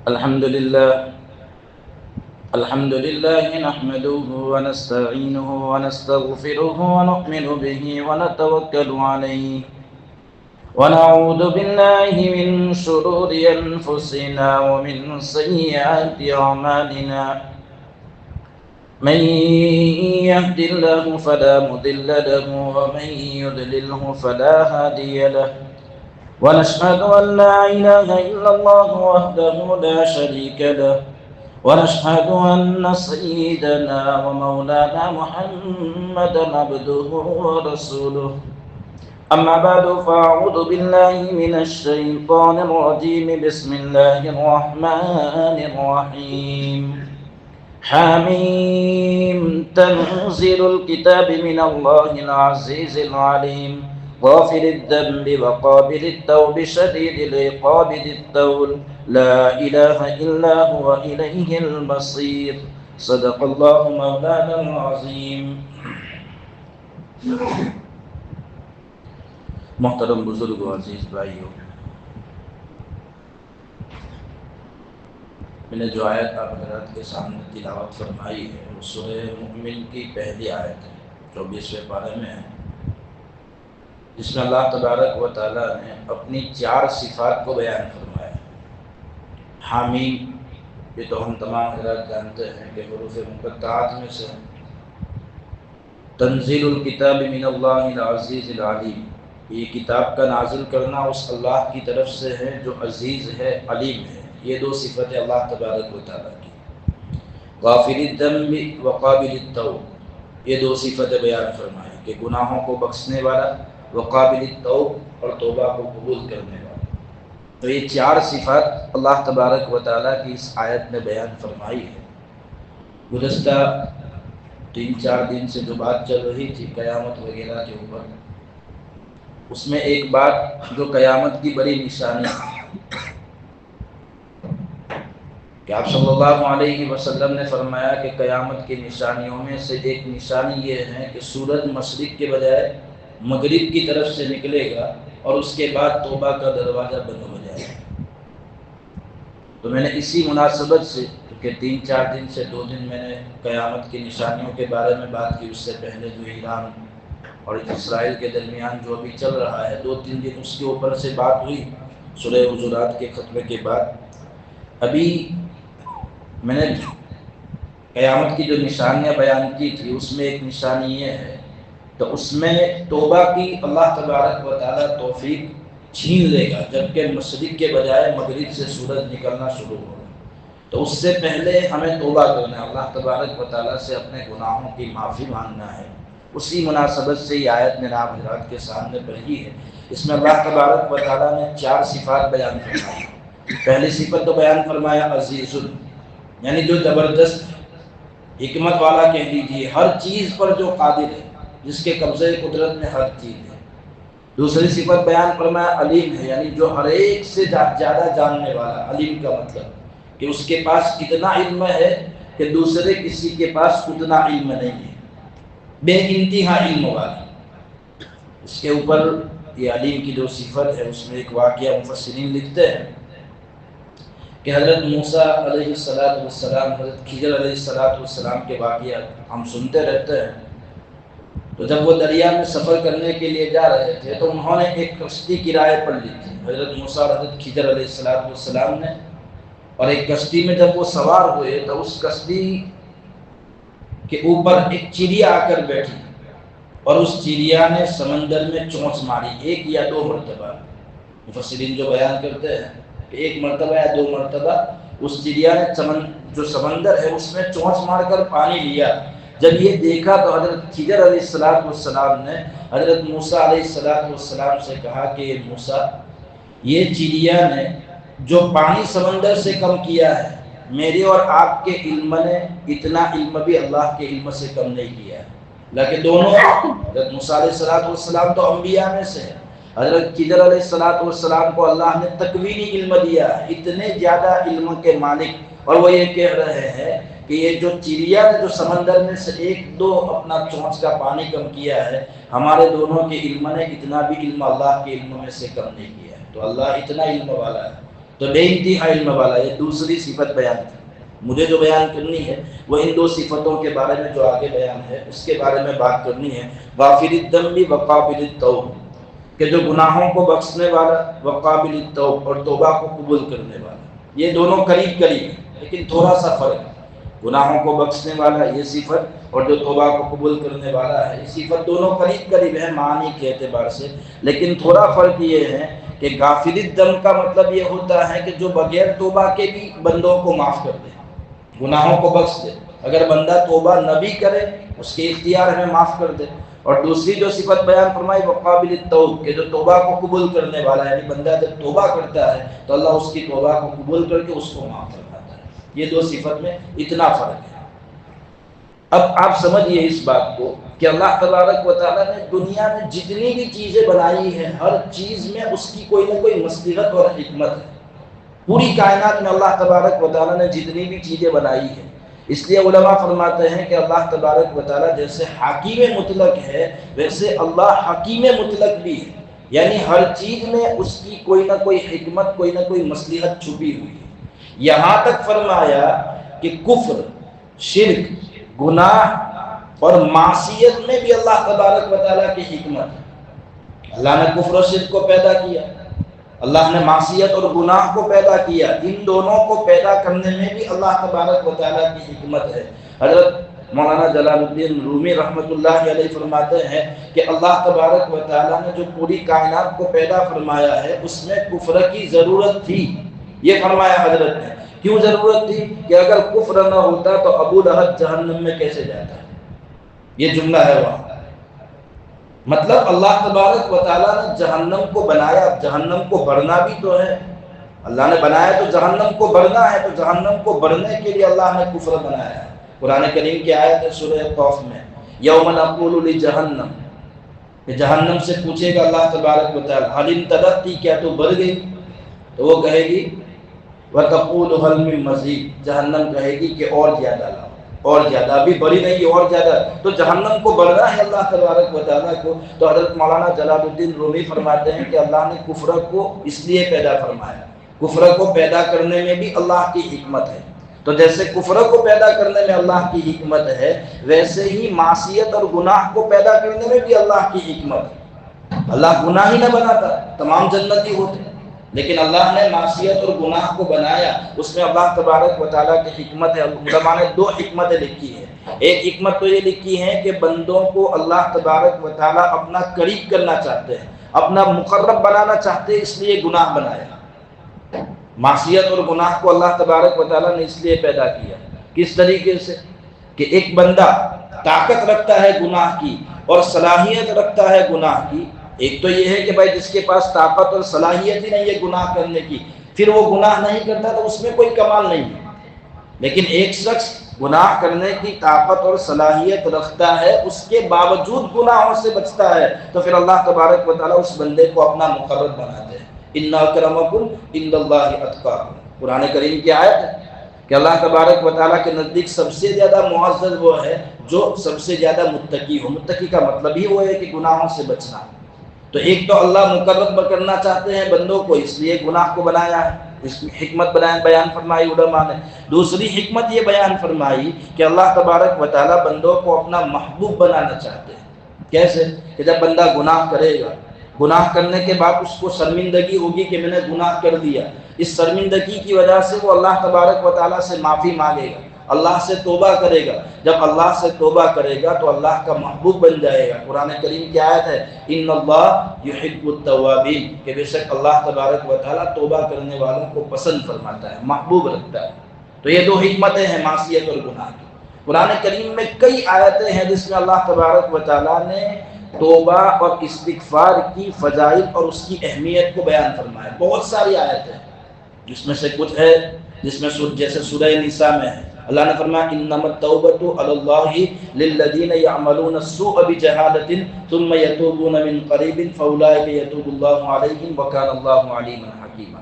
الحمد لله نحمده ونستعينه ونستغفره ونؤمن به ونتوكل عليه ونعوذ بالله من شرور أنفسنا ومن سيئات أعمالنا من يهد الله فلا مضل له ومن يضلله فلا هادي له ونشهد أن لا إله إلا الله وحده لا شريك له ونشهد أن سيدنا ومولانا محمدا عبده ورسوله أما بعد فأعوذ بالله من الشيطان الرجيم بسم الله الرحمن الرحيم حميم تنزيل الكتاب من الله العزيز العليم غافر الذنب وقابل التوب شديد العقاب ذي الطول لا إله إلا هو إليه المصير صدق الله مولانا العظيم. محترم بزرگ و عزیز بھائیوں، میں نے جو آیت آپ حضرات کے سامنے تلاوت فرمائی ہے وہ سورہ مؤمن کی پہلی آیت ہے، 24ویں پارے میں ہے، جس میں اللہ تبارک و تعالیٰ نے اپنی 4 صفات کو بیان فرمایا. حامیم، یہ تو ہم تمام حضرات جانتے ہیں کہ حروف مقطعات میں سے تنزیل الکتاب من اللہ العزیز العلیم، یہ کتاب کا نازل کرنا اس اللہ کی طرف سے ہے جو عزیز ہے، علیم ہے. یہ 2 صفتیں اللہ تبارک و تعالیٰ کی. غافر الذنب وقابل التوب، یہ 2 صفتیں بیان فرمائیں کہ گناہوں کو بخشنے والا، وقابل التوب اور توبہ کو قبول کرنے والا. تو یہ 4 صفات اللہ تبارک و تعالیٰ کی اس آیت میں بیان فرمائی ہے. گزشتہ 3-4 دن سے جو بات چل رہی تھی قیامت وغیرہ کے اوپر، اس میں ایک بات جو قیامت کی بڑی نشانی ہے کہ آپ صلی اللہ علیہ وسلم نے فرمایا کہ قیامت کی نشانیوں میں سے ایک نشانی یہ ہے کہ سورج مشرق کے بجائے مغرب کی طرف سے نکلے گا اور اس کے بعد توبہ کا دروازہ بند ہو جائے گا. تو میں نے اسی مناسبت سے کہ 3-4 دن سے 2 دن میں نے قیامت کی نشانیوں کے بارے میں بات کی، اس سے پہلے جو ایران اور اسرائیل کے درمیان جو ابھی چل رہا ہے 2-3 دن اس کے اوپر سے بات ہوئی سورہ حجرات کے ختمے کے بعد. ابھی میں نے قیامت کی جو نشانیاں بیان کی تھی اس میں ایک نشانی یہ ہے، تو اس میں توبہ کی اللہ تبارک و تعالیٰ توفیق چھین لے گا جبکہ مشرق کے بجائے مغرب سے سورج نکلنا شروع ہوگا. تو اس سے پہلے ہمیں توبہ کرنا ہے، اللہ تبارک و تعالیٰ سے اپنے گناہوں کی معافی مانگنا ہے. اسی مناسبت سے یہ آیت میں نے آپ حضرات کے سامنے پڑھی ہے. اس میں اللہ تبارک و تعالیٰ نے 4 صفات بیان فرمائی. پہلی صفت تو بیان فرمایا عزیز، یعنی جو زبردست، حکمت والا کہہ لیجیے، ہر چیز پر جو قادر ہے، جس کے قبضے قدرت میں ہر چیز ہے. دوسری صفت بیان فرمایا علیم ہے، یعنی جو ہر ایک سے زیادہ جاننے والا. علیم کا مطلب کہ اس کے پاس اتنا علم ہے کہ دوسرے کسی کے پاس اتنا علم نہیں ہے، بے انتہا علم والا. اس کے اوپر یہ علیم کی جو صفت ہے اس میں ایک واقعہ مفسرین لکھتے ہیں کہ حضرت موسیٰ علیہ السلام، حضرت خضر علیہ السلام کے واقعات ہم سنتے رہتے ہیں. تو جب وہ دریا میں سفر کرنے کے لیے جا رہے تھے تو انہوں نے ایک کشتی کرائے پر لی تھی، حضرت موسیٰ اور حضرت خضر علیہ السلام نے. اور ایک کشتی میں جب وہ سوار ہوئے تو اس کشتی کے اوپر ایک چڑیا آ کر بیٹھی اور اس چڑیا نے سمندر میں چونچ ماری 1 یا 2 مرتبہ. مفسرین جو بیان کرتے ہیں کہ 1 مرتبہ یا 2 مرتبہ اس چڑیا نے جو سمندر ہے اس میں چونچ مار کر پانی لیا. جب یہ دیکھا تو حضرت خضر علیہ السلام نے حضرت موسیٰ علیہ السلام سے کہا کہ موسیٰ، یہ چڑیا نے جو پانی سمندر سے کم کیا ہے، میرے اور آپ کے علم نے اتنا علم بھی اللہ کے علم سے کم نہیں کیا ہے. لیکن دونوں، حضرت موسیٰ علیہ السلام تو انبیاء میں سے ہیں، حضرت خضر علیہ السلام کو اللہ نے تکوینی علم دیا ہے، اتنے زیادہ علم کے مالک. اور وہ یہ کہہ رہے ہیں کہ یہ جو چڑیا نے جو سمندر میں سے 1-2 اپنا چونچ کا پانی کم کیا ہے، ہمارے دونوں کے علم نے اتنا بھی علم اللہ کے علم میں سے کم نہیں کیا ہے. تو اللہ اتنا علم والا ہے تو بے انتہا علم والا، یہ دوسری صفت بیان کی۔ مجھے جو بیان کرنی ہے وہ ان دو صفتوں کے بارے میں جو آگے بیان ہے اس کے بارے میں بات کرنی ہے۔ غافر الذنب وقابل التوب، کہ جو گناہوں کو بخشنے والا، وقابل التوب، اور توبہ کو قبول کرنے والا، یہ دونوں قریب قریب ہیں لیکن تھوڑا سا فرق ہے۔ گناہوں کو بخشنے والا یہ صفت، اور جو توبہ کو قبول کرنے والا ہے یہ صفت، دونوں قریب قریب ہیں معنی کے اعتبار سے، لیکن تھوڑا فرق یہ ہے کہ غافل الذنب کا مطلب یہ ہوتا ہے کہ جو بغیر توبہ کے بھی بندوں کو معاف کر دے، گناہوں کو بخش دے۔ اگر بندہ توبہ نہ بھی کرے اس کے اختیار میں معاف کر دے۔ اور دوسری جو صفت بیان فرمائی وقابل التوب، کہ جو توبہ کو قبول کرنے والا ہے، یعنی بندہ جب توبہ کرتا ہے تو اللہ اس کی توبہ کو قبول کر کے اس کو معاف فرماتا ہے۔ یہ دو صفت میں اتنا فرق ہے۔ اب آپ سمجھیے اس بات کو کہ اللہ تبارک و تعالیٰ نے دنیا میں جتنی بھی چیزیں بنائی ہیں، ہر چیز میں اس کی کوئی نہ کوئی مصلحت اور حکمت ہے۔ پوری کائنات میں اللہ تبارک و تعالیٰ نے جتنی بھی چیزیں بنائی ہیں، اس لیے علماء فرماتے ہیں کہ اللہ تبارک و تعالیٰ جیسے حکیم مطلق ہے ویسے اللہ حکیم مطلق بھی ہے، یعنی ہر چیز میں اس کی کوئی نہ کوئی حکمت، کوئی نہ کوئی مصلحت چھپی ہوئی ہے۔ یہاں تک فرمایا کہ کفر، شرک، گناہ اور معصیت میں بھی اللہ تبارک و تعالیٰ کی حکمت ہے۔ اللہ نے کفر و شرک کو پیدا کیا، اللہ نے معصیت اور گناہ کو پیدا کیا، ان دونوں کو پیدا کرنے میں بھی اللہ تبارک و تعالیٰ کی حکمت ہے۔ حضرت مولانا جلال الدین رومی رحمۃ اللہ علیہ فرماتے ہیں کہ اللہ تبارک و تعالیٰ نے جو پوری کائنات کو پیدا فرمایا ہے اس میں کفر کی ضرورت تھی۔ یہ فرمایا حضرت نے، کیوں ضرورت تھی؟ کہ اگر کفر نہ ہوتا تو ابو لہب جہنم میں کیسے جاتا؟ یہ جملہ ہے وہاں۔ مطلب اللہ تبارک و تعالیٰ نے جہنم کو بنایا، جہنم کو بڑھنا بھی تو ہے، اللہ نے بنایا تو جہنم کو بڑھنا ہے، تو جہنم کو بڑھنے کے لیے اللہ نے کفر بنایا ہے۔ قرآن کریم کی آیت ہے سورہ قاف میں، یوم نقول لجہنم، کہ جہنم سے پوچھے گا اللہ تبارک و تعالیٰ هل امتدت، کیا تو بڑھ گئی؟ تو وہ کہے گی وتقول هل من مزید، جہنم کہے گی کہ اور زیادہ لاؤ، اور زیادہ، ابھی بڑی نہیں اور زیادہ، تو جہنم کو بڑھنا ہے اللہ تبارک و تعالیٰ کو۔ تو حضرت مولانا جلال الدین رومی فرماتے ہیں کہ اللہ نے کفر کو اس لیے پیدا فرمایا، کفر کو پیدا کرنے میں بھی اللہ کی حکمت ہے۔ تو جیسے کفر کو پیدا کرنے میں اللہ کی حکمت ہے، ویسے ہی معصیت اور گناہ کو پیدا کرنے میں بھی اللہ کی حکمت ہے۔ اللہ گناہ ہی نہ بناتا تمام جنتی ہوتے، لیکن اللہ نے معصیت اور گناہ کو بنایا، اس میں اللہ تبارک و تعالیٰ کی حکمت ہے۔ علماء نے دو حکمتیں لکھی ہیں۔ ایک حکمت تو یہ لکھی ہے کہ بندوں کو اللہ تبارک و تعالیٰ اپنا قریب کرنا چاہتے ہیں، اپنا مقرب بنانا چاہتے ہیں، اس لیے گناہ بنایا۔ معصیت اور گناہ کو اللہ تبارک و تعالیٰ نے اس لیے پیدا کیا۔ کس طریقے سے؟ کہ ایک بندہ طاقت رکھتا ہے گناہ کی اور صلاحیت رکھتا ہے گناہ کی۔ ایک تو یہ ہے کہ بھائی جس کے پاس طاقت اور صلاحیت ہی نہیں ہے گناہ کرنے کی، پھر وہ گناہ نہیں کرتا تو اس میں کوئی کمال نہیں ہے۔ لیکن ایک شخص گناہ کرنے کی طاقت اور صلاحیت رکھتا ہے، اس کے باوجود گناہوں سے بچتا ہے، تو پھر اللہ تبارک و تعالیٰ اس بندے کو اپنا مقرب بناتے ہیں۔ ان اکرمکم عند اللہ اتقاکم، قرآن کریم کی آیت ہے کہ اللہ تبارک و تعالیٰ کے نزدیک سب سے زیادہ معزز وہ ہے جو سب سے زیادہ متقی ہو۔ متقی کا مطلب ہی وہ ہے کہ گناہوں سے بچنا۔ تو ایک تو اللہ مقرب کرنا چاہتے ہیں بندوں کو، اس لیے گناہ کو بنایا ہے، اس کی حکمت بیان فرمائی علماء نے۔ دوسری حکمت یہ بیان فرمائی کہ اللہ تبارک و تعالیٰ بندوں کو اپنا محبوب بنانا چاہتے ہیں۔ کیسے؟ کہ جب بندہ گناہ کرے گا، گناہ کرنے کے بعد اس کو شرمندگی ہوگی کہ میں نے گناہ کر دیا، اس شرمندگی کی وجہ سے وہ اللہ تبارک و تعالیٰ سے معافی مانگے گا، اللہ سے توبہ کرے گا۔ جب اللہ سے توبہ کرے گا تو اللہ کا محبوب بن جائے گا۔ قرآن کریم کی آیت ہے ان اللہ یحب التوابین، کہ بے شک اللہ تبارک و تعالیٰ توبہ کرنے والوں کو پسند فرماتا ہے، محبوب رکھتا ہے۔ تو یہ دو حکمتیں ہیں معصیت اور گناہ کی۔ قرآن کریم میں کئی آیتیں ہیں جس میں اللہ تبارک و تعالیٰ نے توبہ اور استغفار کی فضائل اور اس کی اہمیت کو بیان فرمایا۔ بہت ساری آیتیں ہیں، جس میں سے کچھ ہے جس میں جیسے سورہ نساء میں ہے، اللہ نے فرمایا انما التوبۃ علی اللہ للذین یعملون السوء بجہالۃ ثم یتوبون من قریب فاولئک یتوب اللہ علیہم وکان اللہ علیما حکیما۔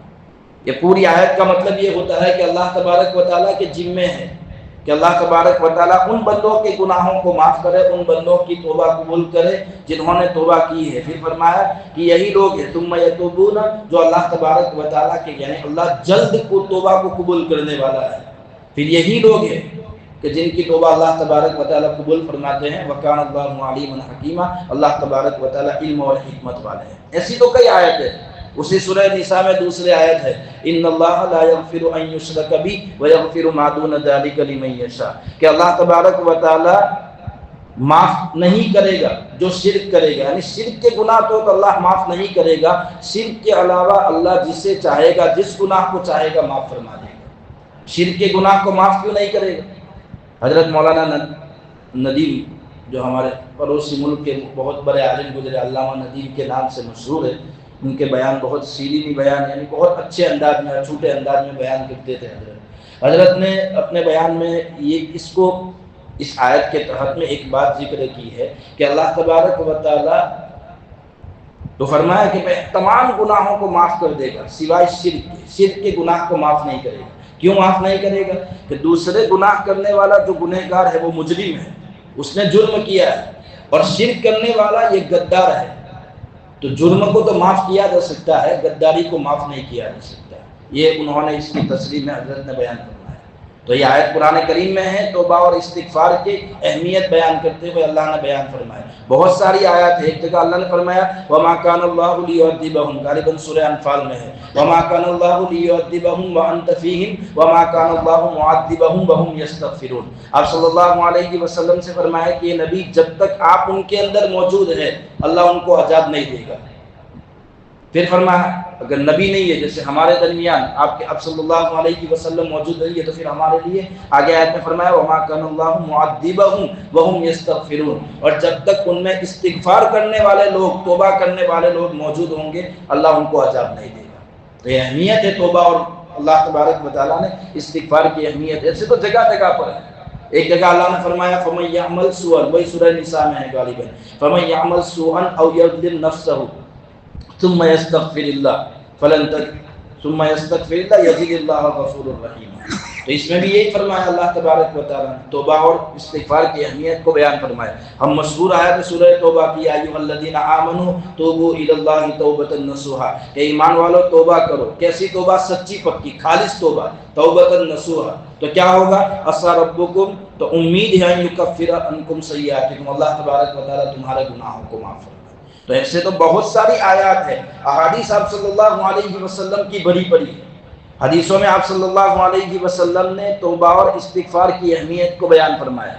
یہ پوری آیت کا مطلب یہ ہوتا ہے کہ اللہ تبارک و تعالیٰ کے ذمے ہے کہ اللہ تبارک و تعالیٰ ان بندوں کے گناہوں کو معاف کرے، ان بندوں کی توبہ قبول کرے جنہوں نے توبہ کی ہے۔ پھر فرمایا کہ یہی لوگ ہیں ثم یتوبون، جو اللہ تبارک و تعالیٰ کے یعنی اللہ جلد کو توبہ کو قبول کرنے والا ہے۔ پھر یہی لوگ ہیں کہ جن کی توبہ اللہ تبارک و تعالیٰ قبول فرماتے ہیں۔ وَكَانَ اللَّهُ عَلِيمًا حَكِيمًا، اللہ تبارک و تعالیٰ علم اور حکمت والے ہیں۔ ایسی تو کئی آیت ہے، اسی سورہ نساء میں دوسرے آیت ہے ان اللہ لا یغفر ان یشرک بہ ویغفر ما دون ذلک لمن یشاء، کہ اللہ تبارک و تعالی معاف نہیں کرے گا جو شرک کرے گا، یعنی شرک کے گناہ تو اللہ معاف نہیں کرے گا، شرک کے علاوہ اللہ جسے چاہے گا، جس گناہ کو چاہے گا معاف فرما دے گا۔ شرک کے گناہ کو معاف کیوں نہیں کرے گا؟ حضرت مولانا ندیم جو ہمارے پڑوسی ملک کے بہت بڑے عالم گزرے، علامہ ندیم کے نام سے مشہور ہے، ان کے بیان بہت سیرینی بیان، یعنی بہت اچھے انداز میں، چھوٹے انداز میں بیان کرتے تھے۔ حضرت نے اپنے بیان میں اس آیت کے تحت میں ایک بات ذکر کی ہے کہ اللہ تبارک و تعالی تو فرمایا کہ میں تمام گناہوں کو معاف کر دے گا سوائے شرک کے گناہ کو معاف نہیں کرے گا۔ کیوں معاف نہیں کرے گا؟ کہ دوسرے گناہ کرنے والا جو گنہگار ہے وہ مجرم ہے، اس نے جرم کیا ہے، اور شرک کرنے والا یہ غدار ہے۔ تو جرم کو تو معاف کیا جا سکتا ہے، غداری کو معاف نہیں کیا جا سکتا۔ یہ انہوں نے اس کی تشریح میں حضرت نے بیان فرمایا۔ تو یہ آیت قرآن کریم میں ہے، توبہ اور استغفار کی اہمیت بیان کرتے ہوئے اللہ نے بیان فرمایا۔ بہت ساری آیات ہے، ایک جگہ اللہ نے فرمایا وما کان اللہ لیعذبہم، غالباً سورہ انفال میں ہے، وما کان اللہ لیعذبہم وانت فیہم وما کان اللہ معذبہم وہم یستغفرون۔ آپ صلی اللہ علیہ وسلم سے فرمایا کہ یہ نبی جب تک آپ ان کے اندر موجود ہے اللہ ان کو عذاب نہیں دے گا۔ پھر فرمایا اگر نبی نہیں ہے، جیسے ہمارے درمیان آپ صلی اللہ علیہ وسلم موجود رہیے، تو پھر ہمارے لیے آگے آیت میں فرمایا وما کان اللہ معذبہم وہم یستغفرون، اور جب تک ان میں استغفار کرنے والے لوگ، توبہ کرنے والے لوگ موجود ہوں گے اللہ ان کو عذاب نہیں دے گا۔ تو یہ اہمیت ہے توبہ، اور اللہ تبارک و تعالیٰ نے استغفار کی اہمیت ایسے تو جگہ جگہ پر ہے۔ ایک جگہ اللہ نے فرمایا فَمَن يَعْمَلْ سُوءًا، وہی سورہ نساء میں ہے غالباً، فَمَن يَعْمَلْ سُوءًا أَوْ يَظْلِمْ نَفْسَهُ ثم يستغفر اللہ ثم يستغفر اللہ یزد اللہ غفور الرحیم۔ تو اس میں بھی یہی فرمایا اللہ تبارک و تعالیٰ نے توبہ اور استغفار کی اہمیت کو بیان فرمایا۔ ہم مشہور آیت سورہ توبہ کی ایھا الذین آمنوا توبوا الی اللہ توبۃ نصوحا، کہ ایمان والو توبہ کرو۔ کیسی توبہ؟ سچی پکی خالص توبہ، توبۃ نصوحا۔ تو کیا ہوگا؟ عسیٰ ربکم، تو امید ہے ان یکفر عنکم سیئاتکم، اللہ تبارک و تعالیٰ تمہارے گناہوں کو معاف فرمائے۔ تو ایسے تو بہت ساری آیات ہیں، احادیث آپ صلی اللہ علیہ وسلم کی بڑی بڑی ہیں۔ حدیثوں میں آپ صلی اللہ علیہ وسلم نے توبہ اور استغفار کی اہمیت کو بیان فرمایا۔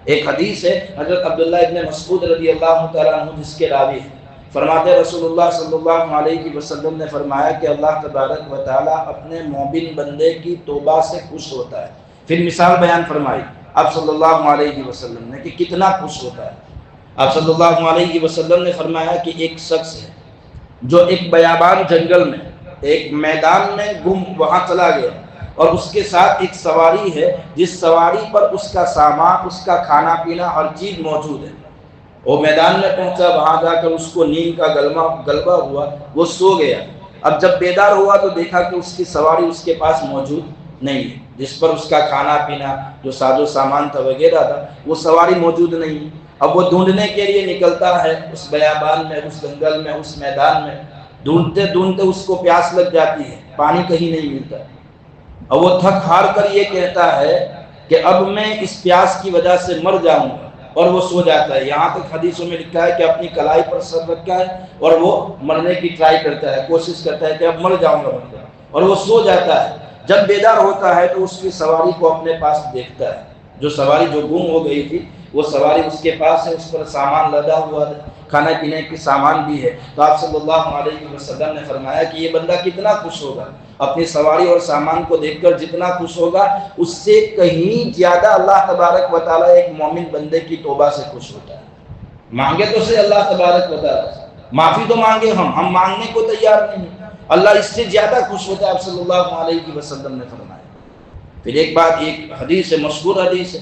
ایک حدیث ہے حضرت عبداللہ ابن مسعود رضی اللہ تعالیٰ عنہ جس کے راوی ہیں، فرماتے رسول اللہ صلی اللہ علیہ وسلم نے فرمایا کہ اللہ تبارک و تعالیٰ اپنے مومن بندے کی توبہ سے خوش ہوتا ہے۔ پھر مثال بیان فرمائی آپ صلی اللہ علیہ وسلم نے کہ کتنا خوش ہوتا ہے۔ آپ صلی اللہ علیہ وسلم نے فرمایا کہ ایک شخص ہے جو ایک بیابان جنگل میں ایک میدان میں گم وہاں چلا گیا، اور اس کے ساتھ ایک سواری ہے جس سواری پر اس کا سامان، اس کا کھانا پینا ہر چیز موجود ہے۔ وہ میدان میں پہنچا، وہاں جا کر اس کو نیند کا غلبہ ہوا، وہ سو گیا۔ اب جب بیدار ہوا تو دیکھا کہ اس کی سواری اس کے پاس موجود نہیں ہے، جس پر اس کا کھانا پینا جو ساز و سامان تھا وغیرہ تھا وہ سواری موجود نہیں ہے۔ اب وہ ڈھونڈنے کے لیے نکلتا ہے اس بیابان میں، اس جنگل میں، اس میدان میں، ڈھونڈتے ڈھونڈتے اس کو پیاس لگ جاتی ہے، پانی کہیں نہیں ملتا۔ اب وہ تھک ہار کر یہ کہتا ہے کہ اب میں اس پیاس کی وجہ سے مر جاؤں گا، اور وہ سو جاتا ہے۔ یہاں تک حدیثوں میں لکھا ہے کہ اپنی کلائی پر سر رکھا ہے اور وہ مرنے کی ٹرائی کرتا ہے، کوشش کرتا ہے کہ اب مر جاؤں گا، اور وہ سو جاتا ہے۔ جب بیدار ہوتا ہے تو اس کی سواری کو اپنے پاس دیکھتا ہے، جو سواری جو گم ہو گئی تھی وہ سواری اس کے پاس ہے، اس پر سامان لدا ہوا ہے، کھانا پینے کی سامان بھی ہے۔ تو آپ صلی اللہ علیہ وسلم نے فرمایا کہ یہ بندہ کتنا خوش ہوگا اپنی سواری اور سامان کو دیکھ کر، جتنا خوش ہوگا اس سے کہیں زیادہ اللہ تبارک و تعالیٰ ایک مومن بندے کی توبہ سے خوش ہوتا ہے۔ مانگے تو سے اللہ تبارک و تعالیٰ سے، معافی تو مانگے ہم مانگنے کو تیار نہیں، اللہ اس سے زیادہ خوش ہوتا ہے، آپ صلی اللہ علیہ وسلم نے فرمایا۔ پھر ایک بات، ایک حدیث ہے، مشہور حدیث ہے،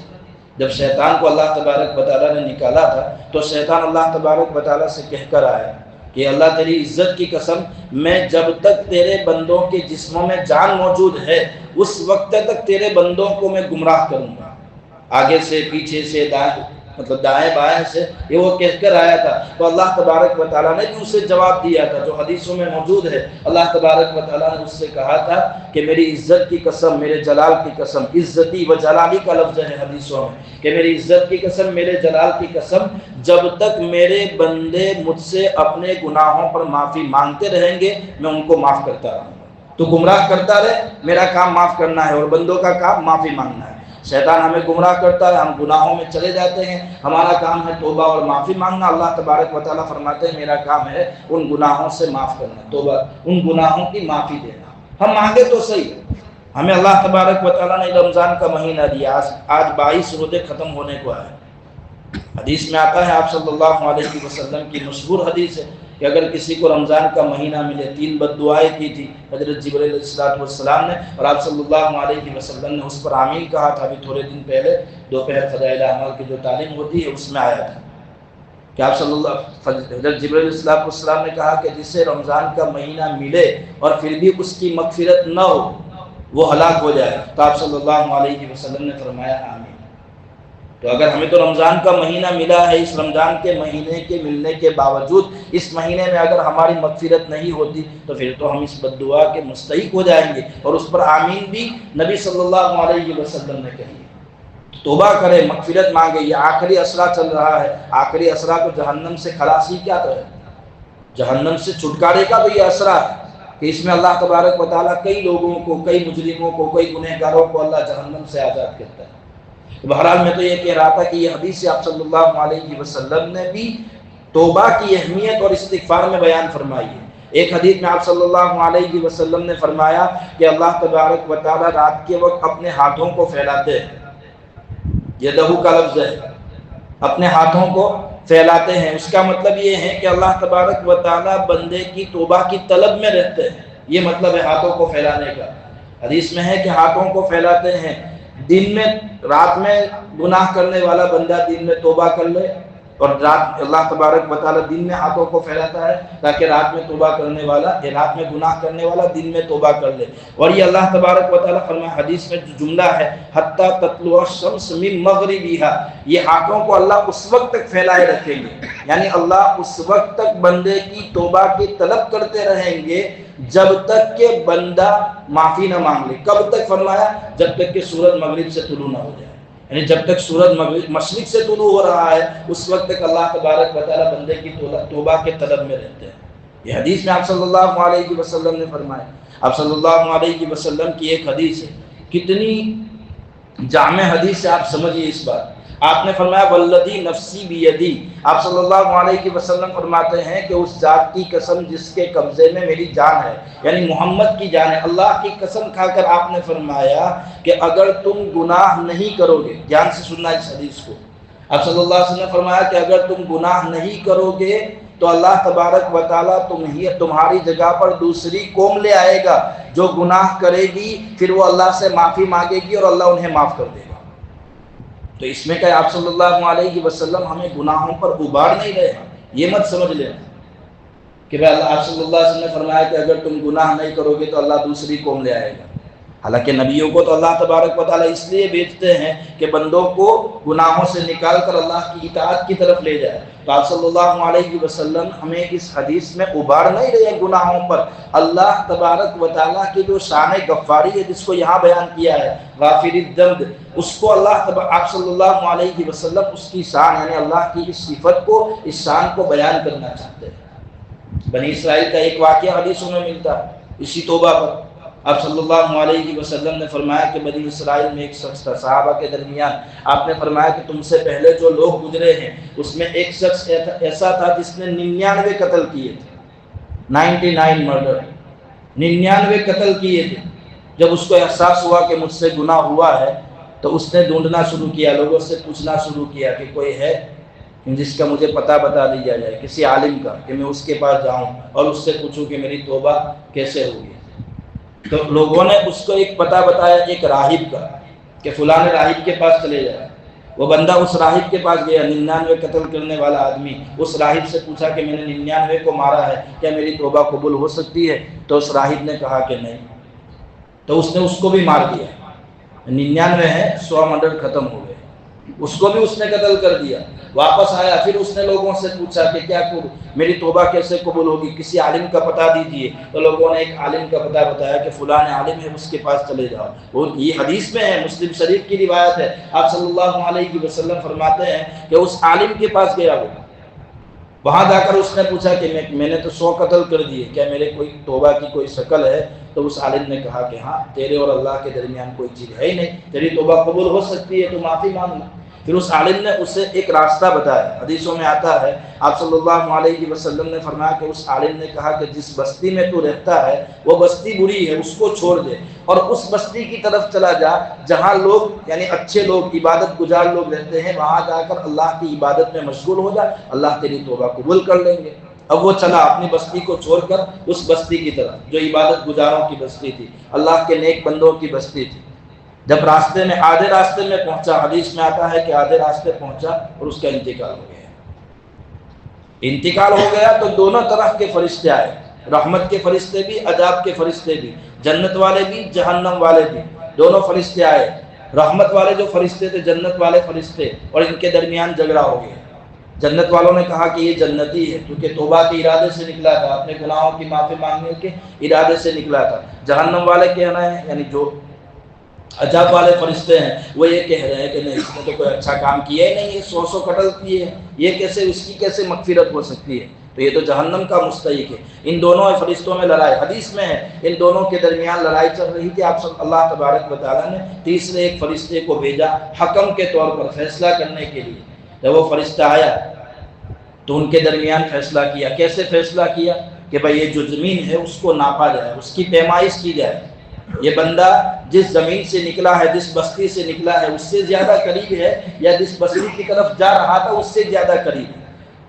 جب شیطان کو اللہ تبارک و تعالیٰ نے نکالا تھا تو شیطان اللہ تبارک و تعالیٰ سے کہہ کر آیا کہ اللہ تیری عزت کی قسم، میں جب تک تیرے بندوں کے جسموں میں جان موجود ہے اس وقت تک تیرے بندوں کو میں گمراہ کروں گا، آگے سے، پیچھے سے، مطلب دائیں بائیں سے، یہ وہ کہہ کر آیا تھا۔ تو اللہ تبارک و تعالیٰ نے بھی اسے جواب دیا تھا، جو حدیثوں میں موجود ہے۔ اللہ تبارک و تعالیٰ نے اس سے کہا تھا کہ میری عزت کی قسم، میرے جلال کی قسم، عزتی و جلالی کا لفظ ہے حدیثوں میں، کہ میری عزت کی قسم، میرے جلال کی قسم، جب تک میرے بندے مجھ سے اپنے گناہوں پر معافی مانگتے رہیں گے میں ان کو معاف کرتا رہوں گا۔ تو گمراہ کرتا رہے، میرا کام معاف کرنا ہے، اور بندوں کا کام معافی مانگنا ہے۔ شیطان ہمیں گمراہ کرتا ہے، ہم گناہوں میں چلے جاتے ہیں، ہمارا کام ہے توبہ اور معافی مانگنا۔ اللہ تبارک و تعالیٰ فرماتے ہیں میرا کام ہے ان گناہوں سے معاف کرنا، توبہ، ان گناہوں کی معافی دینا۔ ہم مانگے تو صحیح، ہمیں اللہ تبارک و تعالیٰ نے رمضان کا مہینہ دیا، آج 22 روزے ختم ہونے کو آئے۔ حدیث میں آتا ہے، آپ صلی اللہ علیہ وسلم کی مشہور حدیث ہے کہ اگر کسی کو رمضان کا مہینہ ملے، 3 بد دعائیں کی تھی حضرت جبرائیل علیہ السلام نے، اور آپ صلی اللہ علیہ وسلم نے اس پر آمین کہا تھا۔ ابھی تھوڑے دن پہلے دوپہر فضائل اعمال کی جو تعلیم ہوتی ہے اس میں آیا تھا کہ آپ صلی اللہ حضرت جبرائیل علیہ السلام نے کہا کہ جسے رمضان کا مہینہ ملے اور پھر بھی اس کی مغفرت نہ ہو وہ ہلاک ہو جائے۔ تو آپ صلی اللہ علیہ وسلم نے فرمایا آمین۔ تو اگر ہمیں تو رمضان کا مہینہ ملا ہے، اس رمضان کے مہینے کے ملنے کے باوجود اس مہینے میں اگر ہماری مغفرت نہیں ہوتی تو پھر تو ہم اس بد دعا کے مستحق ہو جائیں گے، اور اس پر آمین بھی نبی صلی اللہ علیہ وسلم نے کہی۔ توبہ کرے، مغفرت مانگے، یہ آخری اسرا چل رہا ہے۔ آخری اسرا کو جہنم سے خلاصی کیا تو ہے، جہنم سے چھٹکارے کا تو یہ اسرا ہے کہ اس میں اللہ تبارک و تعالیٰ کئی لوگوں کو، کئی مجرموں کو، کئی گنہگاروں کو اللہ جہنم سے آزاد کرتا ہے۔ بہرحال میں تو یہ کہہ رہا تھا کہ یہ حدیث آپ صلی اللہ علیہ وسلم نے بھی توبہ کی اہمیت اور استغفار میں بیان فرمائی ہے۔ ایک حدیث میں آپ صلی اللہ علیہ وسلم نے فرمایا کہ اللہ تبارک و تعالیٰ رات کے وقت اپنے ہاتھوں کو پھیلاتے ہیں، یدہ کا لفظ ہے، اپنے ہاتھوں کو پھیلاتے ہیں۔ اس کا مطلب یہ ہے کہ اللہ تبارک و تعالیٰ بندے کی توبہ کی طلب میں رہتے ہیں، یہ مطلب ہے ہاتھوں کو پھیلانے کا۔ حدیث میں ہے کہ ہاتھوں کو پھیلاتے ہیں، دن میں، رات میں گناہ کرنے والا بندہ دن میں توبہ کر لے، اور رات اللہ تبارک و تعالیٰ دن میں ہاتھوں کو پھیلاتا ہے تاکہ رات میں توبہ کرنے والا، رات میں گناہ کرنے والا دن میں توبہ کر لے۔ اور یہ اللہ تبارک و تعالیٰ فرمایا حدیث میں جو جملہ ہے حتی تطلع الشمس من مغربہا، یہ ہاتھوں کو اللہ اس وقت تک پھیلائے رکھیں گے، یعنی اللہ اس وقت تک بندے کی توبہ کی طلب کرتے رہیں گے جب تک کہ بندہ معافی نہ مانگ لے۔ کب تک فرمایا؟ جب تک کہ سورج مغرب سے طلوع نہ ہو جائے، یعنی جب تک سورج مشرق سے طلوع ہو رہا ہے اس وقت تک اللہ تبارک و تعالیٰ بندے کی توبہ کے طلب میں رہتے ہیں۔ یہ حدیث میں آپ صلی اللہ علیہ وسلم نے فرمایا۔ آپ صلی اللہ علیہ وسلم کی ایک حدیث ہے، کتنی جامع حدیث ہے، آپ سمجھیے اس بات۔ آپ نے فرمایا والذی نفسی بیدی، آپ صلی اللہ علیہ وسلم فرماتے ہیں کہ اس ذات کی قسم جس کے قبضے میں میری جان ہے، یعنی محمد کی جان ہے، اللہ کی قسم کھا کر آپ نے فرمایا کہ اگر تم گناہ نہیں کرو گے، دھیان سے سننا اس حدیث کو، آپ صلی اللہ علیہ وسلم نے فرمایا کہ اگر تم گناہ نہیں کرو گے تو اللہ تبارک و تعالیٰ تمہاری جگہ پر دوسری قوم لے آئے گا جو گناہ کرے گی، پھر وہ اللہ سے معافی مانگے گی اور اللہ انہیں معاف کر دے گا۔ تو اس میں کہ آپ صلی اللہ علیہ وسلم ہمیں گناہوں پر ابھار نہیں رہے ہیں، یہ مت سمجھ لینا کہ بھائی اللہ، آپ صلی اللہ علیہ وسلم نے فرمایا کہ اگر تم گناہ نہیں کرو گے تو اللہ دوسری قوم لے آئے گا۔ حالانکہ نبیوں کو تو اللہ تبارک و تعالیٰ اس لیے بھیجتے ہیں کہ بندوں کو گناہوں سے نکال کر اللہ کی اطاعت کی طرف لے جائے۔ تو آپ صلی اللہ علیہ وسلم ہمیں اس حدیث میں ابھار نہیں رہے گناہوں پر۔ اللہ تبارک و تعالیٰ کی جو شان غفاری ہے جس کو یہاں بیان کیا ہے، غافر الذنب، اس کو آپ صلی اللہ علیہ وسلم اس کی شان، یعنی اللہ کی اس صفت کو، اس شان کو بیان کرنا چاہتے ہیں۔ بنی اسرائیل کا ایک واقعہ حدیثوں میں ملتا ہے اسی توبہ پر۔ آپ صلی اللہ علیہ وسلم نے فرمایا کہ بنی اسرائیل میں ایک شخص تھا، صحابہ کے درمیان آپ نے فرمایا کہ تم سے پہلے جو لوگ گزرے ہیں اس میں ایک شخص ایسا تھا جس نے 99 قتل کیے تھے، 99 مرڈر، 99 قتل کیے تھے۔ جب اس کو احساس ہوا کہ مجھ سے گناہ ہوا ہے تو اس نے ڈھونڈنا شروع کیا، لوگوں سے پوچھنا شروع کیا کہ کوئی ہے جس کا مجھے پتہ بتا دیا جائے، کسی عالم کا، کہ میں اس کے پاس جاؤں اور اس سے پوچھوں کہ میری توبہ کیسے ہوگی۔ تو لوگوں نے اس کو ایک پتہ بتایا ایک راہب کا کہ فلاں راہب کے پاس چلے جائے۔ وہ بندہ اس راہب کے پاس گیا، 99 قتل کرنے والا آدمی، اس راہب سے پوچھا کہ میں نے 99 کو مارا ہے، کیا میری توبہ قبول ہو سکتی ہے؟ تو اس راہب نے کہا کہ نہیں۔ تو اس نے اس کو بھی مار دیا، 99 ہے، 100 مرڈر ختم ہو گئے۔ اس کو بھی اس نے قتل کر دیا۔ واپس آیا، پھر اس نے لوگوں سے پوچھا کہ کیا کروں، میری توبہ کیسے قبول ہوگی، کسی عالم کا پتہ دیجیے۔ تو لوگوں نے ایک عالم کا پتہ بتایا کہ فلاں عالم ہے، اس کے پاس چلے جاؤ۔ وہ یہ حدیث میں ہے، مسلم شریف کی روایت ہے۔ آپ صلی اللہ علیہ وسلم فرماتے ہیں کہ اس عالم کے پاس گیا، وہ وہاں جا کر اس نے پوچھا کہ میں نے تو 100 قتل کر دیے، کیا میرے کوئی توبہ کی کوئی شکل ہے؟ تو اس عالم نے کہا کہ ہاں، تیرے اور اللہ کے درمیان کوئی چیز ہے ہی نہیں، تیری توبہ قبول ہو سکتی ہے تو معافی مانگ لو۔ پھر اس عالم نے اسے ایک راستہ بتایا، حدیثوں میں آتا ہے آپ صلی اللہ علیہ وسلم نے فرمایا کہ اس عالم نے کہا کہ جس بستی میں تو رہتا ہے وہ بستی بری ہے، اس کو چھوڑ دے اور اس بستی کی طرف چلا جا جہاں لوگ یعنی اچھے لوگ، عبادت گزار لوگ رہتے ہیں، وہاں جا کر اللہ کی عبادت میں مشغول ہو جا، اللہ تیری توبہ قبول کر لیں گے۔ اب وہ چلا اپنی بستی کو چھوڑ کر اس بستی کی طرف جو عبادت گزاروں کی بستی تھی، اللہ کے نیک بندوں کی بستی تھی۔ جب راستے میں آدھے راستے میں پہنچا، حدیث میں آتا ہے کہ آدھے راستے پہنچا اور اس کا انتقال ہو گیا۔ انتقال ہو گیا تو دونوں طرف کے فرشتے آئے، رحمت کے فرشتے بھی، عذاب کے فرشتے بھی، جنت والے بھی، جہنم والے بھی، دونوں فرشتے آئے۔ رحمت والے جو فرشتے تھے، جنت والے فرشتے، اور ان کے درمیان جھگڑا ہو گیا۔ جنت والوں نے کہا کہ یہ جنتی ہے کیونکہ توبہ کے ارادے سے نکلا تھا، اپنے گناہوں کی معافی مانگنے کے ارادے سے نکلا تھا۔ جہنم والے کہنا ہے یعنی جو عذاب والے فرشتے ہیں وہ یہ کہہ رہے ہیں کہ نہیں، اس نے تو کوئی اچھا کام کیا ہی نہیں، یہ 100 قتل کیے ہیں، یہ کیسے، اس کی کیسے مغفرت ہو سکتی ہے، تو یہ تو جہنم کا مستحق ہے۔ ان دونوں فرشتوں میں لڑائی، حدیث میں ہے ان دونوں کے درمیان لڑائی چل رہی تھی۔ آپ اللہ تبارک و تعالیٰ نے تیسرے ایک فرشتے کو بھیجا حکم کے طور پر فیصلہ کرنے کے لیے۔ جب وہ فرشتہ آیا تو ان کے درمیان فیصلہ کیا۔ کیسے فیصلہ کیا کہ بھائی یہ جو زمین ہے اس کو ناپا جائے، اس کی پیمائش کی جائے، یہ بندہ جس زمین سے نکلا ہے، جس بستی سے نکلا ہے، اس سے زیادہ قریب ہے یا جس بستی کی طرف جا رہا تھا اس سے زیادہ قریب ہے۔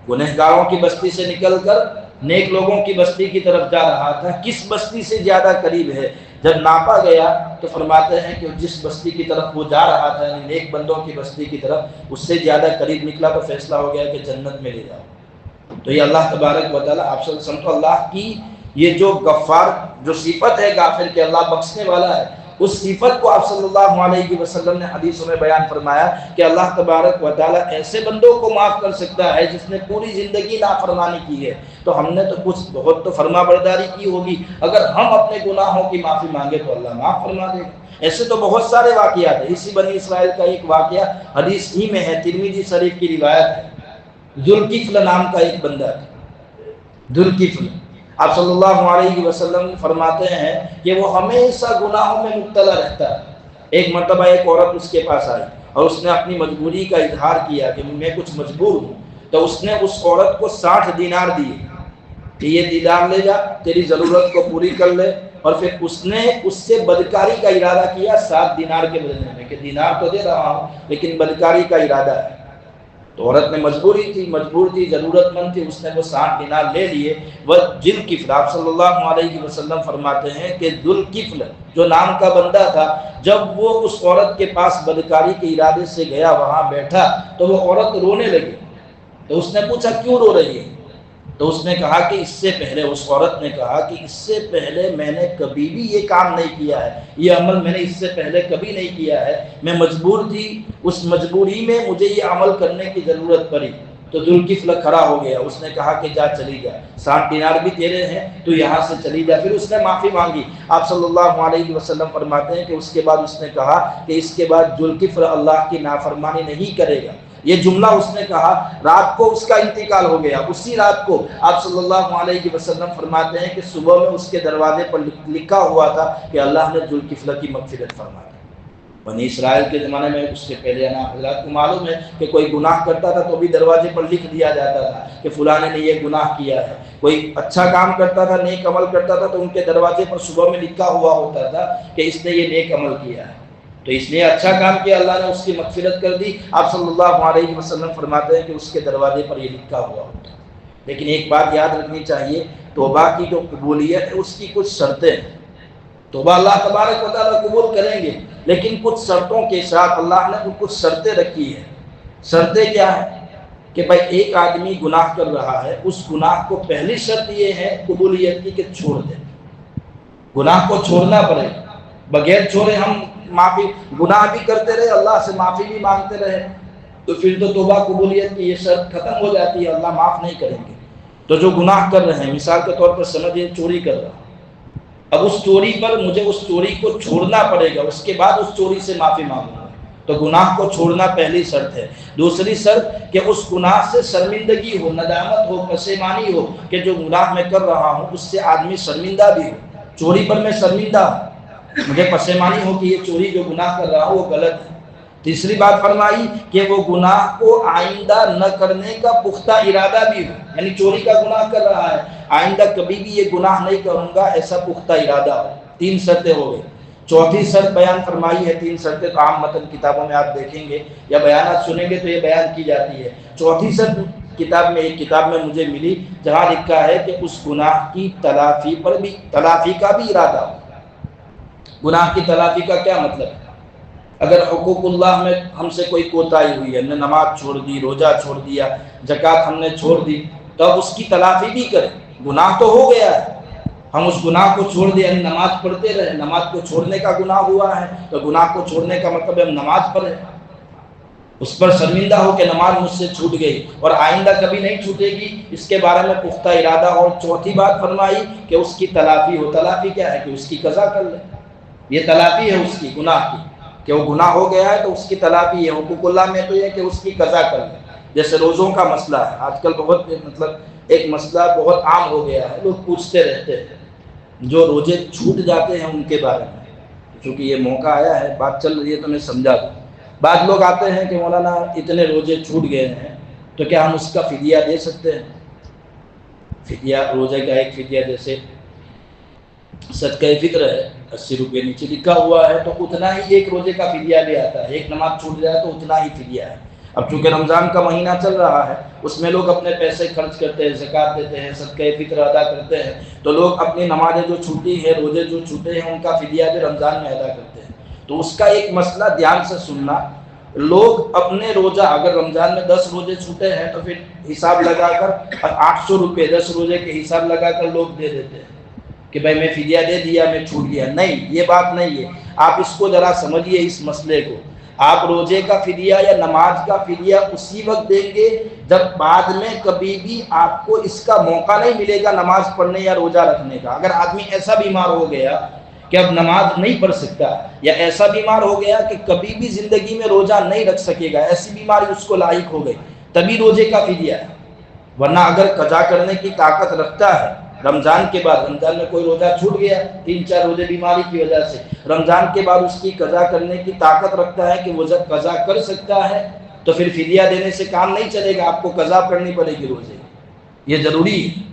گنہگاروں کی بستی سے نکل کر نیک لوگوں کی بستی کی طرف جا رہا تھا، کس بستی سے زیادہ قریب ہے؟ جب ناپا گیا تو فرماتے ہیں کہ جس بستی کی طرف وہ جا رہا تھا یعنی نیک بندوں کی بستی کی طرف، اس سے زیادہ قریب نکلا تو فیصلہ ہو گیا کہ جنت میں لے جاؤ۔ تو یہ اللہ تبارک و تعالیٰ، آپ صلی اللہ علیہ وسلم کو اللہ کی یہ جو غفار جو صفت ہے غافر کہ اللہ بخشنے والا ہے، اس صفت کو آپ صلی اللہ علیہ وسلم نے حدیثوں میں بیان فرمایا کہ اللہ تبارک و تعالیٰ ایسے بندوں کو معاف کر سکتا ہے جس نے پوری زندگی نافرمانی کی ہے، تو ہم نے تو کچھ بہت تو فرما برداری کی ہوگی، اگر ہم اپنے گناہوں کی معافی مانگے تو اللہ معاف فرما دے گا۔ ایسے تو بہت سارے واقعات ہیں۔ اسی بنی اسرائیل کا ایک واقعہ حدیث ہی میں ہے، ترمذی شریف کی روایت ہے۔ ذوالکفل نام کا ایک بندہ تھا، ذوالکفل۔ آپ صلی اللہ علیہ وسلم فرماتے ہیں کہ وہ ہمیشہ گناہوں میں مبتلا رہتا ہے۔ ایک مرتبہ ایک عورت اس کے پاس آئی اور اس نے اپنی مجبوری کا اظہار کیا کہ میں کچھ مجبور ہوں، تو اس نے اس عورت کو 60 دینار دیے کہ یہ دینار لے جا، تیری ضرورت کو پوری کر لے، اور پھر اس نے اس سے بدکاری کا ارادہ کیا 7 دینار کے بدلے میں، کہ دینار تو دے رہا ہوں لیکن بدکاری کا ارادہ ہے۔ تو عورت میں مجبور تھی، ضرورت مند تھی، اس نے وہ 60 دینار لے لیے۔ وہ ذوالکفل، آپ صلی اللہ علیہ وسلم فرماتے ہیں کہ ذوالکفل جو نام کا بندہ تھا، جب وہ اس عورت کے پاس بدکاری کے ارادے سے گیا، وہاں بیٹھا تو وہ عورت رونے لگی۔ تو اس نے پوچھا کیوں رو رہی ہے؟ تو اس نے کہا کہ اس سے پہلے، اس عورت نے کہا کہ اس سے پہلے میں نے کبھی بھی یہ کام نہیں کیا ہے، یہ عمل میں نے اس سے پہلے کبھی نہیں کیا ہے، میں مجبور تھی، اس مجبوری میں مجھے یہ عمل کرنے کی ضرورت پڑی۔ تو ذوالکفل کھڑا ہو گیا، اس نے کہا کہ جا چلی جا، 60 دینار بھی تیرے ہیں، تو یہاں سے چلی جا۔ پھر اس نے معافی مانگی۔ آپ صلی اللہ علیہ وسلم فرماتے ہیں کہ اس کے بعد اس نے کہا کہ اس کے بعد ذوالکفل اللہ کی نافرمانی نہیں کرے گا۔ یہ جملہ اس نے کہا، رات کو اس کا انتقال ہو گیا۔ اسی رات کو آپ صلی اللہ علیہ وسلم فرماتے ہیں کہ صبح میں اس کے دروازے پر لکھا ہوا تھا کہ اللہ نے ذوالکفل کی مغفرت فرما دی۔ بنی اسرائیل کے زمانے میں اس سے پہلے حضرات کو معلوم ہے کہ کوئی گناہ کرتا تھا تو بھی دروازے پر لکھ دیا جاتا تھا کہ فلاں نے یہ گناہ کیا ہے۔ کوئی اچھا کام کرتا تھا، نیک عمل کرتا تھا، تو ان کے دروازے پر صبح میں لکھا ہوا ہوتا تھا کہ اس نے یہ نیک عمل کیا ہے، تو اس نے اچھا کام کیا، اللہ نے اس کی مغفرت کر دی۔ آپ صلی اللہ علیہ وسلم فرماتے ہیں کہ اس کے دروازے پر یہ لکھا ہوا ہوتا ہے۔ لیکن ایک بات یاد رکھنی چاہیے، توبہ کی جو قبولیت ہے اس کی کچھ شرطیں ہیں۔ توبہ اللہ تبارک و تعالیٰ قبول کریں گے، لیکن کچھ شرطوں کے ساتھ اللہ نے کچھ شرطیں رکھی ہیں۔ شرطیں کیا ہیں کہ بھائی ایک آدمی گناہ کر رہا ہے، اس گناہ کو پہلی شرط یہ ہے قبولیت کی کہ چھوڑ دے، گناہ کو چھوڑنا پڑے، بغیر چھوڑے ہم معافی گناہ بھی کرتے رہے، اللہ سے معافی بھی مانگتے رہے، تو پھر تو توبہ قبولیت کی یہ شرط ختم ہو جاتی ہے، اللہ معاف نہیں کریں گے۔ تو جو گناہ کر رہے ہیں، مثال کے طور پر سمجھیں چوری کر رہا، اب اس چوری پر مجھے اس چوری کو چھوڑنا پڑے گا، اس کے بعد اس چوری سے معافی مانگوں گا، تو گناہ کو چھوڑنا پہلی شرط ہے۔ دوسری شرط کہ اس گناہ سے شرمندگی ہو، ندامت ہو، پشیمانی ہو کہ جو گناہ میں کر رہا ہوں اس سے آدمی شرمندہ بھی ہو۔ چوری پر میں شرمندہ ہوں، مجھے پشیمانی ہو کہ یہ چوری جو گناہ کر رہا ہوں وہ غلط ہے۔ تیسری بات فرمائی کہ وہ گناہ کو آئندہ نہ کرنے کا پختہ ارادہ بھی ہو، یعنی چوری کا گناہ کر رہا ہے، آئندہ کبھی بھی یہ گناہ نہیں کروں گا، ایسا پختہ ارادہ ہو۔ تین شرطیں ہو گئی۔ چوتھی شرط بیان فرمائی ہے، تین شرطیں تو عام متن کتابوں میں آپ دیکھیں گے یا بیانات سنیں گے تو یہ بیان کی جاتی ہے۔ چوتھی شرط ایک کتاب میں مجھے ملی جہاں لکھا ہے کہ اس گناہ کی تلافی کا بھی ارادہ ہو۔ گناہ کی تلافی کا کیا مطلب ہے؟ اگر حقوق اللہ میں ہم سے کوئی کوتاہی ہوئی ہے، ہم نے نماز چھوڑ دی، روزہ چھوڑ دیا، زکوٰۃ ہم نے چھوڑ دی، تو اب اس کی تلافی بھی کریں۔ گناہ تو ہو گیا ہے، ہم اس گناہ کو چھوڑ دیں، یعنی نماز پڑھتے رہے، نماز کو چھوڑنے کا گناہ ہوا ہے تو گناہ کو چھوڑنے کا مطلب ہے ہم نماز پڑھیں، اس پر شرمندہ ہو کہ نماز مجھ سے چھوٹ گئی اور آئندہ کبھی نہیں چھوٹے گی، اس کے بارے میں پختہ ارادہ ہو۔ اور چوتھی بات فرمائی کہ اس کی تلافی ہو۔ تلافی کیا ہے؟ کہ اس کی قضا کر لے، یہ تلافی ہے اس کی گناہ کی، کہ وہ گناہ ہو گیا ہے تو اس کی تلافی ہے۔ حقوق اللہ میں تو یہ کہ اس کی قضا کر لے۔ جیسے روزوں کا مسئلہ ہے، آج کل بہت ایک مسئلہ بہت عام ہو گیا ہے، لوگ پوچھتے رہتے ہیں جو روزے چھوٹ جاتے ہیں ان کے بارے میں، چونکہ یہ موقع آیا ہے، بات چل رہی ہے تو میں سمجھا دوں۔ بعض لوگ آتے ہیں کہ مولانا اتنے روزے چھوٹ گئے ہیں تو کیا ہم اس کا فدیہ دے سکتے ہیں؟ فدیہ، روزے کا ایک فدیہ جیسے صدقہ فطر ہے، 80 روپے نیچے لکھا ہوا ہے، تو اتنا ہی ایک روزے کا فدیہ بھی آتا ہے۔ ایک نماز چھوٹ جائے تو اتنا ہی فدیہ ہے۔ اب چونکہ رمضان کا مہینہ چل رہا ہے، اس میں لوگ اپنے پیسے خرچ کرتے ہیں، زکوٰۃ دیتے ہیں، صدقہ فطر ادا کرتے ہیں، تو لوگ اپنی نمازیں جو چھوٹی ہیں، روزے جو چھوٹے ہیں، ان کا فدیہ بھی رمضان میں ادا کرتے ہیں۔ تو اس کا ایک مسئلہ دھیان سے سننا، لوگ اپنے روزہ اگر رمضان میں 10 روزے چھوٹے ہیں تو پھر حساب لگا کر 800 روپے 10 روزے کے حساب لگا کر لوگ دے دیتے ہیں کہ بھائی میں فدیہ دے دیا، میں چھوٹ گیا۔ نہیں، یہ بات نہیں ہے۔ آپ اس کو ذرا سمجھیے، اس مسئلے کو۔ آپ روزے کا فدیہ یا نماز کا فدیہ اسی وقت دیں گے جب بعد میں کبھی بھی آپ کو اس کا موقع نہیں ملے گا نماز پڑھنے یا روزہ رکھنے کا۔ اگر آدمی ایسا بیمار ہو گیا کہ اب نماز نہیں پڑھ سکتا، یا ایسا بیمار ہو گیا کہ کبھی بھی زندگی میں روزہ نہیں رکھ سکے گا، ایسی بیماری اس کو لاحق ہو گئی، تبھی روزے کا فدیہ ہے۔ ورنہ اگر قضا کرنے کی طاقت رکھتا ہے، رمضان کے بعد، رمضان میں کوئی روزہ چھوٹ گیا 3-4 روزے بیماری کی وجہ سے، رمضان کے بعد اس کی قضا کرنے کی طاقت رکھتا ہے کہ وہ جب قضا کر سکتا ہے تو پھر فدیہ دینے سے کام نہیں چلے گا، آپ کو قضا کرنی پڑے گی روزے، یہ ضروری ہے۔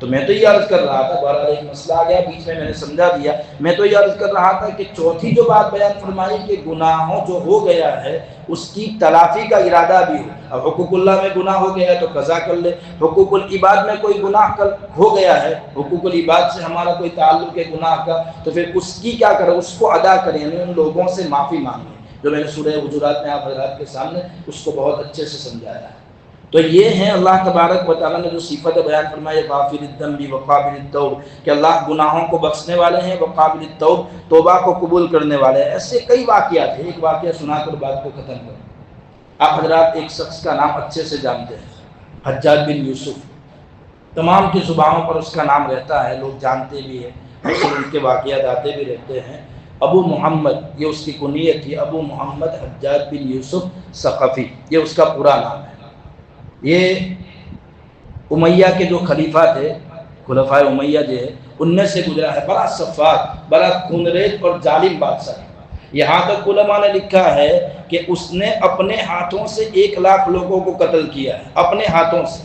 تو میں تو یہ عرض کر رہا تھا، بہرحال ایک مسئلہ آ گیا بیچ میں نے سمجھا دیا، میں تو یہ عرض کر رہا تھا کہ چوتھی جو بات بیان فرمائی کہ گناہوں جو ہو گیا ہے اس کی تلافی کا ارادہ بھی ہو۔ اب حقوق اللہ میں گناہ ہو گیا ہے تو قضا کر لے، حقوق العباد میں کوئی گناہ ہو گیا ہے، حقوق العباد سے ہمارا کوئی تعلق ہے گناہ کا، تو پھر اس کی کیا کرے، اس کو ادا کریں، یعنی ان لوگوں سے معافی مانگیں، جو میں نے سورہ حجرات میں آپ حضرات کے سامنے اس کو بہت اچھے سے سمجھایا ہے۔ تو یہ ہیں اللہ تبارک و تعالیٰ نے جو صفت بیان فرمائی، غافر الذنب وقابل التوب، کہ اللہ گناہوں کو بخشنے والے ہیں، وقابل التوب، توبہ کو قبول کرنے والے ہیں۔ ایسے کئی واقعات ہیں، ایک واقعہ سنا کر بات کو ختم کروں۔ آپ حضرات ایک شخص کا نام اچھے سے جانتے ہیں، حجاج بن یوسف، تمام کی زبانوں پر اس کا نام رہتا ہے، لوگ جانتے بھی ہیں، اکثر ان کے واقعات آتے بھی رہتے ہیں۔ ابو محمد، یہ اس کی کنیت تھی، ابو محمد حجاج بن یوسف ثقفی، یہ اس کا پورا نام ہے۔ یہ امیہ کے جو خلیفہ تھے، خلفائے امیہ جو ہے، ان میں سے گزرا ہے، بڑا سفاک، بڑا خونریز اور ظالم بادشاہ۔ یہاں تک علماء نے لکھا ہے کہ اس نے اپنے ہاتھوں سے 1 لاکھ لوگوں کو قتل کیا ہے، اپنے ہاتھوں سے،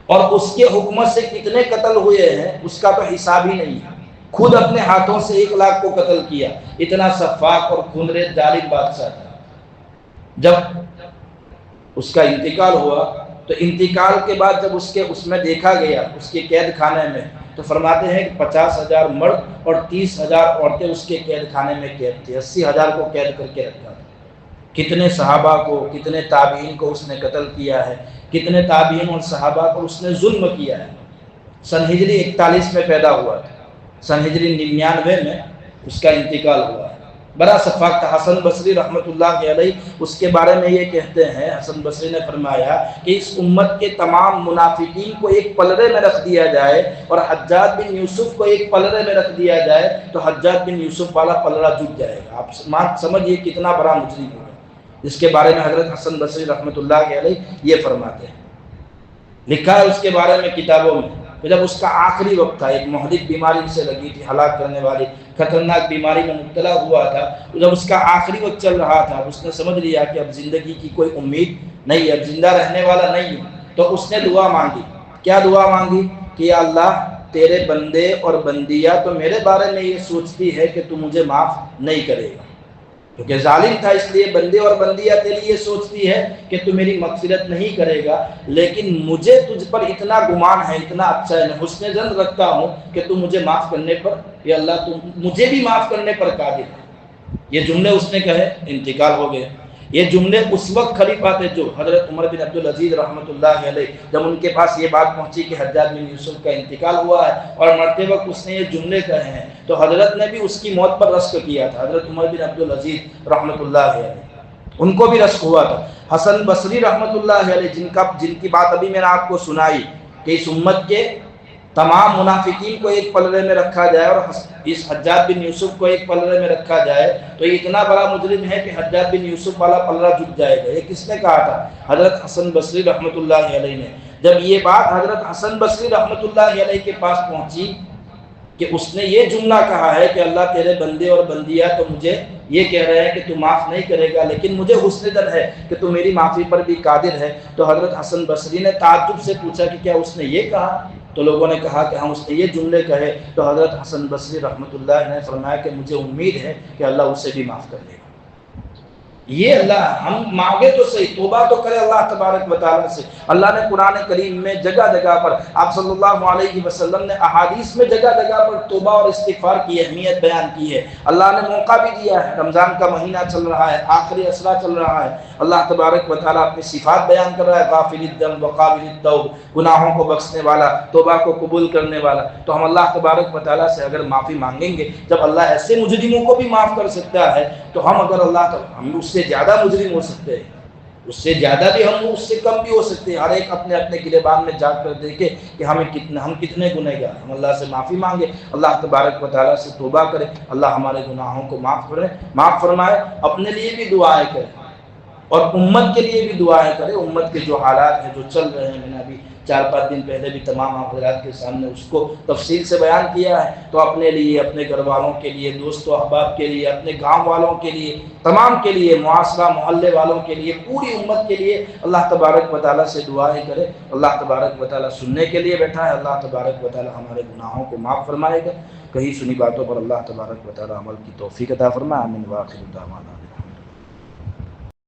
اور اس کے حکومت سے کتنے قتل ہوئے ہیں اس کا تو حساب ہی نہیں ہے، خود اپنے ہاتھوں سے 1 لاکھ کو قتل کیا، اتنا سفاک اور خونریز ظالم بادشاہ تھا۔ جب اس کا انتقال ہوا تو انتقال کے بعد جب اس میں دیکھا گیا اس کے قید خانے میں، تو فرماتے ہیں کہ 50,000 مرد اور 30,000 عورتیں اس کے قید خانے میں قید تھی، 80,000 کو قید کر کے رکھا تھا۔ کتنے صحابہ کو، کتنے تابعین کو اس نے قتل کیا ہے، کتنے تابعین اور صحابہ کو اس نے ظلم کیا ہے۔ سن ہجری 41 میں پیدا ہوا تھا، سن ہجری 99 میں اس کا انتقال ہوا ہے۔ بڑا شفاق تھا۔ حسن بصری رحمۃ اللہ علیہ اس کے بارے میں یہ کہتے ہیں، حسن بصری نے فرمایا کہ اس امت کے تمام منافقین کو ایک پلڑے میں رکھ دیا جائے اور حجاج بن یوسف کو ایک پلڑے میں رکھ دیا جائے تو حجاج بن یوسف والا پلڑا جھک جائے گا۔ آپ سمجھیے کتنا بڑا مجرم ہوگا۔ اس کے بارے میں حضرت حسن بصری رحمۃ اللہ علیہ یہ فرماتے ہیں، لکھا ہے اس کے بارے میں کتابوں میں کہ جب اس کا آخری وقت تھا، ایک مہلک بیماری سے لگی تھی، ہلاک کرنے والی خطرناک بیماری میں مبتلا ہوا تھا، تو جب اس کا آخری وقت چل رہا تھا، اس نے سمجھ لیا کہ اب زندگی کی کوئی امید نہیں ہے، اب زندہ رہنے والا نہیں ہے، تو اس نے دعا مانگی۔ کیا دعا مانگی؟ کہ یا اللہ تیرے بندے اور بندیاں تو میرے بارے میں یہ سوچتی ہے کہ تو مجھے معاف نہیں کرے گا، کیونکہ ظالم تھا اس لیے بندے اور بندیاں تیری یہ سوچتی ہے کہ تو میری مغفرت نہیں کرے گا، لیکن مجھے تجھ پر اتنا گمان ہے، اتنا اچھا ہے، میں حسن ظن رکھتا ہوں کہ تو مجھے معاف کرنے پر، یا اللہ تو مجھے بھی معاف کرنے پر قادر ہے۔ یہ جملے اس نے کہے، انتقال ہو گئے۔ یہ جملے اس وقت خلیفہ تھے جو حضرت عمر بن عبدالعزیز رحمۃ اللہ علیہ، جب ان کے پاس یہ بات پہنچی کہ حجاج بن یوسف کا انتقال ہوا ہے اور مرتے وقت اس نے یہ جملے کہے ہیں، تو حضرت نے بھی اس کی موت پر رشک کیا تھا۔ حضرت عمر بن عبدالعزیز رحمۃ اللہ علیہ ان کو بھی رشک ہوا تھا۔ حسن بصری رحمۃ اللہ علیہ جن کی بات ابھی میں نے آپ کو سنائی کہ اس امت کے تمام منافقین کو ایک پلڑے میں رکھا جائے اور اس حجاج بن یوسف کو ایک پلڑے میں رکھا جائے تو یہ اتنا بڑا مجرم ہے کہ حجاج بن یوسف والا پلڑا جھک جائے گا، یہ کس نے کہا تھا؟ حضرت حسن بصری رحمۃ اللہ علیہ نے۔ جب یہ بات حضرت حسن بصری رحمۃ اللہ علیہ کے پاس پہنچی کہ اس نے یہ جملہ کہا ہے کہ اللہ تیرے بندے اور بندیاں تو مجھے یہ کہہ رہے ہیں کہ تو معاف نہیں کرے گا، لیکن مجھے حسن ظن ہے کہ تو میری معافی پر بھی قادر ہے، تو حضرت حسن بصری نے تعجب سے پوچھا کہ کیا اس نے یہ کہا؟ تو لوگوں نے کہا کہ ہاں اس نے یہ جملے کہے، تو حضرت حسن بصری رحمۃ اللہ نے فرمایا کہ مجھے امید ہے کہ اللہ اسے بھی معاف کر دے گا۔ یہ اللہ ہم مانگے تو صحیح، توبہ تو کرے اللہ تبارک و تعالیٰ سے۔ اللہ نے قرآن کریم میں جگہ جگہ پر، آپ صلی اللہ علیہ وسلم نے احادیث میں جگہ جگہ پر توبہ اور استغفار کی اہمیت بیان کی ہے۔ اللہ نے موقع بھی دیا ہے، رمضان کا مہینہ چل رہا ہے، آخری عشرہ چل رہا ہے، اللہ تبارک و تعالیٰ اپنی صفات بیان کر رہا ہے، غافر الذنب وقابل التوب، گناہوں کو بخشنے والا، توبہ کو قبول کرنے والا۔ تو ہم اللہ تبارک و تعالیٰ سے اگر معافی مانگیں گے، جب اللہ ایسے مجرموں کو بھی معاف کر سکتا ہے تو ہم اگر ہم اس سے زیادہ مجرم ہو سکتے ہیں، اس سے زیادہ بھی ہم اس سے کم بھی ہو سکتے ہیں۔ ہر ایک اپنے اپنے گریبان میں جا کر دیکھے کہ ہم کتنے گنہگار ہیں۔ ہم اللہ سے معافی مانگے، اللہ تبارک و تعالیٰ سے توبہ کرے، اللہ ہمارے گناہوں کو معاف فرمائے، اپنے لیے بھی دعائیں کرے اور امت کے لیے بھی دعائیں کرے۔ امت کے جو حالات ہیں جو چل رہے ہیں، میں نے ابھی 4-5 دن پہلے بھی تمام حضرات کے سامنے اس کو تفصیل سے بیان کیا ہے، تو اپنے لیے، اپنے گھر والوں کے لیے، دوست و احباب کے لیے، اپنے گاؤں والوں کے لیے، تمام کے لیے، معاشرہ محلے والوں کے لیے، پوری امت کے لیے اللہ تبارک و تعالیٰ سے دعائیں کرے۔ اللہ تبارک و تعالیٰ سننے کے لیے بیٹھا ہے، اللہ تبارک و تعالیٰ ہمارے گناہوں کو معاف فرمائے گا، کہیں سنی باتوں پر اللہ تبارک و تعالیٰ عمل کی توفیق عطا فرمائے۔ آمین۔ وآخر دعوانا